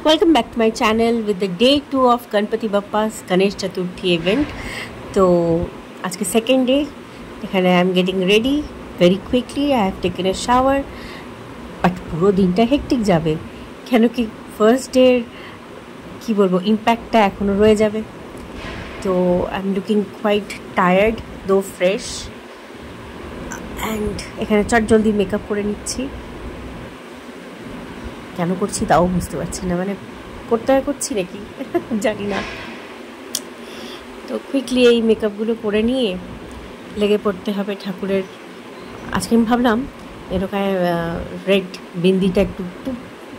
Welcome back to my channel with the day 2 of Ganpati Bappa's Ganesh Chaturthi event. So, today second day. I am getting ready very quickly. I have taken a shower. But পুরো দিনটা hectic যাবে কেন কি first day কি বলবো ইমপ্যাক্টটা এখনো রয়ে যাবে তো I am looking quite tired though fresh and এখানে চট জলদি মেকআপ করে নিচ্ছি কেন করছি তাও বুঝতে পারছি না মানে করছি নাকি জানি না তো কুইকলি এই মেকআপগুলো করে নিয়ে লেগে পড়তে হবে ঠাকুরের আজকে আমি ভাবলাম এরকম রেড বিন্দিটা একটু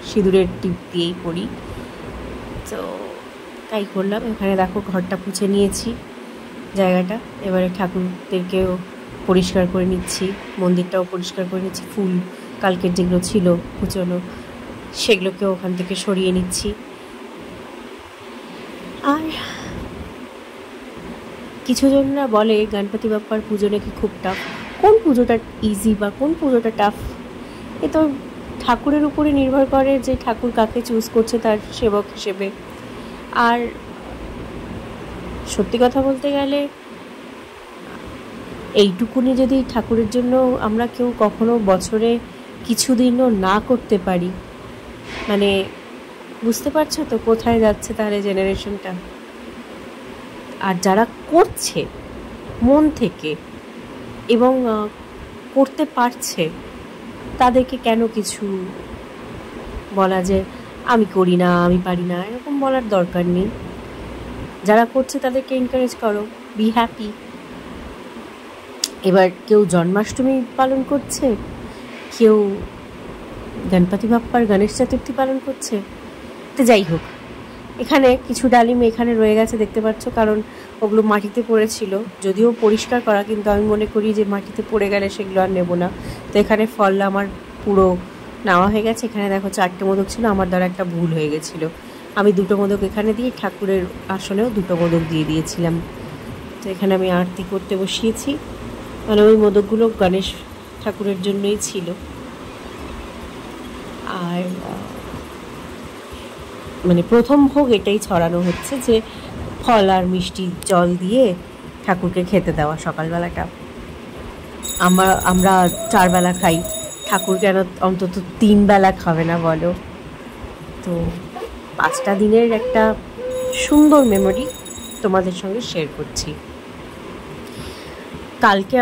সিঁদুরের টিপ দিয়েই পরি তো তাই করলাম এখানে দেখো ঘরটা পুছে নিয়েছি জায়গাটা এবারে ঠাকুরদেরকেও পরিষ্কার করে নিচ্ছি মন্দিরটাও পরিষ্কার করে নিচ্ছি ফুল কালকের যেগুলো ছিল কুচনো সেগুলোকেও ওখান থেকে সরিয়ে নিচ্ছি আর কিছু জনরা বলে গণপতি বাপ্পার পুজো নাকি খুব টাফ কোন পুজোটা ইজি বা কোন পুজোটা টাফ এ তো ঠাকুরের উপরে নির্ভর করে যে ঠাকুর কাকে চুজ করছে তার সেবক হিসেবে আর সত্যি কথা বলতে গেলে এইটুকুনি যদি ঠাকুরের জন্য আমরা কেউ কখনো বছরে কিছুদিনও না করতে পারি মানে বুঝতে পারছো তো কোথায় যাচ্ছে তাহলে জেনারেশনটা আর যারা করছে মন থেকে এবং করতে পারছে তাদেরকে কেন কিছু বলা যে আমি করি না আমি পারি না এরকম বলার দরকার নেই যারা করছে তাদেরকে এনকারেজ করো বি হ্যাপি এবার কেউ জন্মাষ্টমী পালন করছে কেউ গণপতি বাপ্পার গণেশ চতুর্থী পালন করছে তো যাই হোক এখানে কিছু ডালিম এখানে রয়ে গেছে দেখতে পাচ্ছ কারণ ওগুলো মাটিতে পড়েছিল যদিও পরিষ্কার করা কিন্তু আমি মনে করি যে মাটিতে পড়ে গেলে সেগুলো আর নেব না তো এখানে ফল আমার পুরো নেওয়া হয়ে গেছে এখানে দেখো 4টে মোদক ছিল আমার দ্বারা একটা ভুল হয়ে গেছিলো আমি 2টো মোদক এখানে দিয়ে ঠাকুরের আসনেও 2টো মোদক দিয়ে দিয়েছিলাম তো এখানে আমি আরতি করতে বসিয়েছি মানে ওই মোদকগুলো গণেশ ঠাকুরের জন্যই ছিল আর মানে প্রথম ভোগ এটাই ছড়ানো হচ্ছে যে ফল আর মিষ্টি জল দিয়ে ঠাকুরকে খেতে দেওয়া সকালবেলাটা আমরা 4 বেলা খাই ঠাকুর কেন অন্তত 3 বেলা খাবে না বলো তো 5টা দিনের একটা সুন্দর মেমোরি তোমাদের সঙ্গে শেয়ার করছি কালকে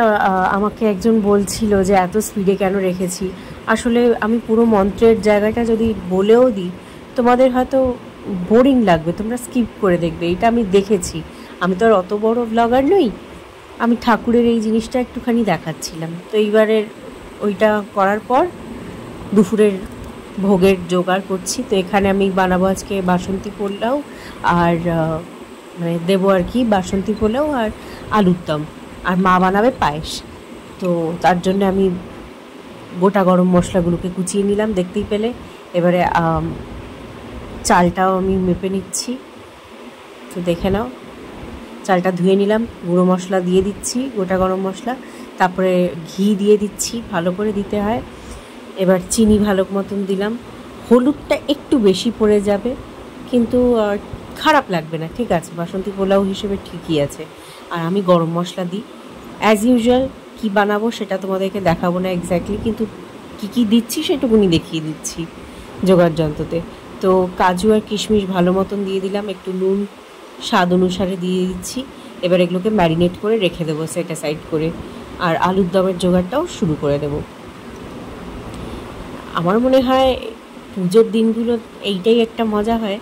আমাকে একজন বলছিল যে এত স্পিডে কেন রেখেছি আসলে আমি পুরো মন্ত্রের জায়গাটা যদি বলেও দিই তোমাদের হয়তো বোরিং লাগবে তোমরা স্কিপ করে দেখবে এটা আমি দেখেছি আমি তো আর অত বড় ব্লগার নই আমি ঠাকুরের এই জিনিসটা একটুখানি দেখাচ্ছিলাম তো এইবারের ওইটা করার পর দুপুরের ভোগের জোগাড় করছি তো এখানে আমি বানাবো আজকে বাসন্তী পোলাও আর মানে দেবো আর কি বাসন্তী পোলাও আর আলুর দম আর মা বানাবে পায়েস তো তার জন্য আমি গোটা গরম মশলাগুলোকে কুচিয়ে নিলাম দেখতেই পেলে এবারে চালটাও আমি মেপে নিচ্ছি তো দেখে নাও চালটা ধুয়ে নিলাম গুঁড়ো মশলা দিয়ে দিচ্ছি গোটা গরম মশলা তারপরে ঘি দিয়ে দিচ্ছি ভালো করে দিতে হয় এবার চিনি ভালো মতন দিলাম হলুদটা একটু বেশি পড়ে যাবে কিন্তু খারাপ লাগবে না ঠিক আছে বাসন্তী পোলাও হিসেবে ঠিকই আছে আর আমি গরম মশলা দিই অ্যাজ ইউজুয়াল কী বানাবো সেটা তোমাদেরকে দেখাবো না এক্স্যাক্টলি কিন্তু কী দিচ্ছি সেটুকুনি দেখিয়ে দিচ্ছি জোগাড় যন্ত্রতে তো কাজু আর কিশমিশ ভালো মতন দিয়ে দিলাম একটু নুন স্বাদ অনুসারে দিয়ে দিচ্ছি এবার এগুলোকে ম্যারিনেট করে রেখে দেবো সেটা সাইড করে আর আলুর দমের জোগাড়টাও শুরু করে দেবো আমার মনে হয় পুজোর দিনগুলো এইটাই একটা মজা হয়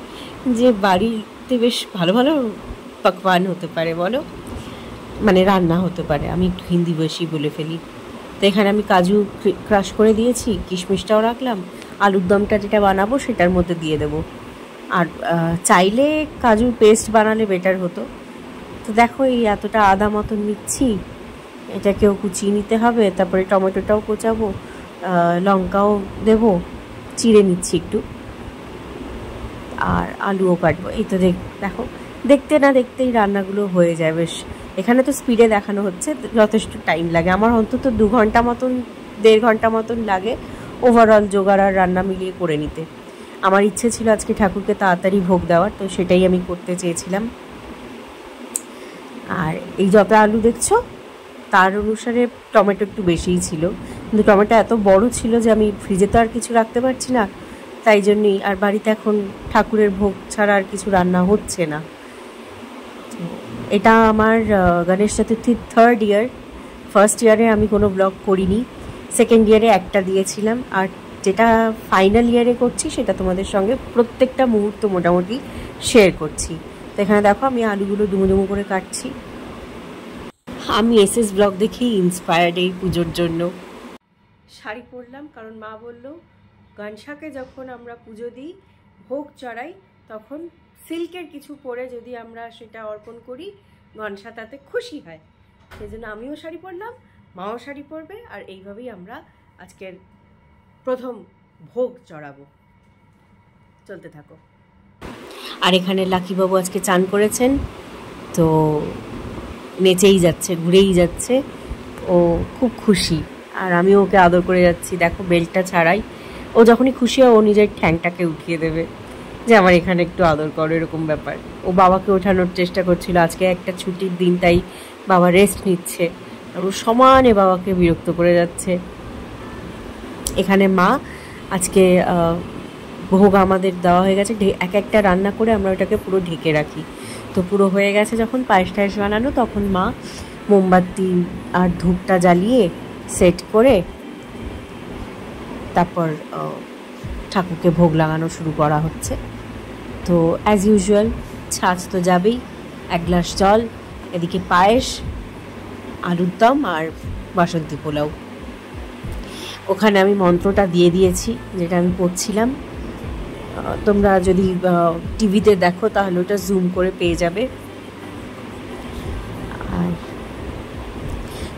যে বাড়িতে বেশ ভালো ভালো পাকওয়ান হতে পারে বলো মানে রান্না হতে পারে আমি একটু হিন্দি বেশি বলে ফেলি তো এখানে আমি কাজু ক্রাশ করে দিয়েছি কিশমিশটাও রাখলাম আলুর দমটা যেটা বানাবো সেটার মধ্যে দিয়ে দেবো আর চাইলে কাজুর পেস্ট বানালে বেটার হতো তো দেখো এই এতটা আদা মতন নিচ্ছি এটাকেও কুচিয়ে নিতে হবে তারপরে টমেটোটাও কোচাবো লঙ্কাও দেবো চিড়ে নিচ্ছি একটু আর আলুও কাটবো এই তো দেখো দেখতে না দেখতেই রান্নাগুলো হয়ে যায় বেশ এখানে তো স্পিডে দেখানো হচ্ছে যথেষ্ট টাইম লাগে আমার অন্তত 2 ঘন্টা মতন 1.5 ঘন্টা মতন লাগে ওভারঅল জোগাড় আর রান্না মিলিয়ে করে নিতে আমার ইচ্ছে ছিল আজকে ঠাকুরকে তাড়াতাড়ি ভোগ দেওয়ার, তো সেটাই আমি করতে চেয়েছিলাম। আর এই যত আলু দেখছো তার অনুসারে টমেটো একটু বেশিই ছিল, কিন্তু টমেটো এত বড় ছিল যে আমি ফ্রিজে তো আর কিছু রাখতে পারছি না, তাই জন্যই। আর বাড়িতে এখন ঠাকুরের ভোগ ছাড়া আর কিছু রান্না হচ্ছে না। এটা আমার গণেশ চতুর্থীর 3rd ইয়ার। ফার্স্ট ইয়ারে আমি কোনো ব্লগ করিনি, সেকেন্ড ইয়ারে একটা দিয়েছিলাম, আর যেটা ফাইনাল ইয়ারে করছি সেটা তোমাদের সঙ্গে প্রত্যেকটা মুহূর্ত মোটামুটি শেয়ার করছি। তো এখানে দেখো আমি আলুগুলো ডুমো ডুমো করে কাটছি। আমি এসএস ব্লগ দেখেই ইন্সপায়ার্ড এই পুজোর জন্য। শাড়ি পরলাম কারণ মা বলল গণেশকে যখন আমরা পুজো দিই, ভোগ চড়াই, তখন সিল্কের কিছু পরে যদি আমরা সেটা অর্পণ করি, গণেশা তাতে খুশি হয়। সেই জন্য আমিও শাড়ি পরলাম, মাও শাড়ি পরবে, আর এইভাবেই আমরা আজকের প্রথম ভোগ চড়াবো। চলতে থাকো। আর এখানে লাকিবাবু আজকে চান করেছেন, তো নেচেই যাচ্ছে, ঘুরেই যাচ্ছে, ও খুব খুশি। আর আমি ওকে আদর করে যাচ্ছি, দেখো বেল্টটা ছাড়াই ও যখনই খুশি হয় ও নিজের ঠ্যাংটাকে উঠিয়ে দেবে যে আমার এখানে একটু আদর করো, এরকম ব্যাপার। ও বাবাকে ওঠানোর চেষ্টা করছিল, আজকে একটা ছুটির দিন তাই বাবা রেস্ট নিচ্ছে, আর ও সমানে বাবাকে বিরক্ত করে যাচ্ছে। এখানে মা আজকে ভোগ আমাদের দেওয়া হয়ে গেছে, এক একটা রান্না করে আমরা ওটাকে পুরো ঢেকে রাখি। তো পুরো হয়ে গেছে যখন পায়েস টায়েস বানানো, তখন মা মোমবাতি আর ধূপটা জ্বালিয়ে সেট করে তারপর ঠাকুরকে ভোগ লাগানো শুরু করা হচ্ছে। তো অ্যাজ ইউজুয়াল ছাঁচ তো যাবেই, 1 গ্লাস জল, এদিকে পায়েস, আলুর দম আর বাসন্তী পোলাও। ওখানে আমি মন্ত্রটা দিয়ে দিয়েছি যেটা আমি পড়ছিলাম, তোমরা যদি টিভিতে দেখো তাহলে ওটা জুম করে পেয়ে যাবে। আর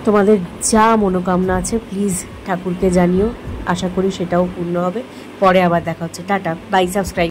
তোমাদের যা মনোকামনা আছে প্লিজ ঠাকুরকে জানিও, আশা করি সেটাও পূর্ণ হবে। পরে আবার দেখা হচ্ছে, টাটা, বাই, সাবস্ক্রাইব।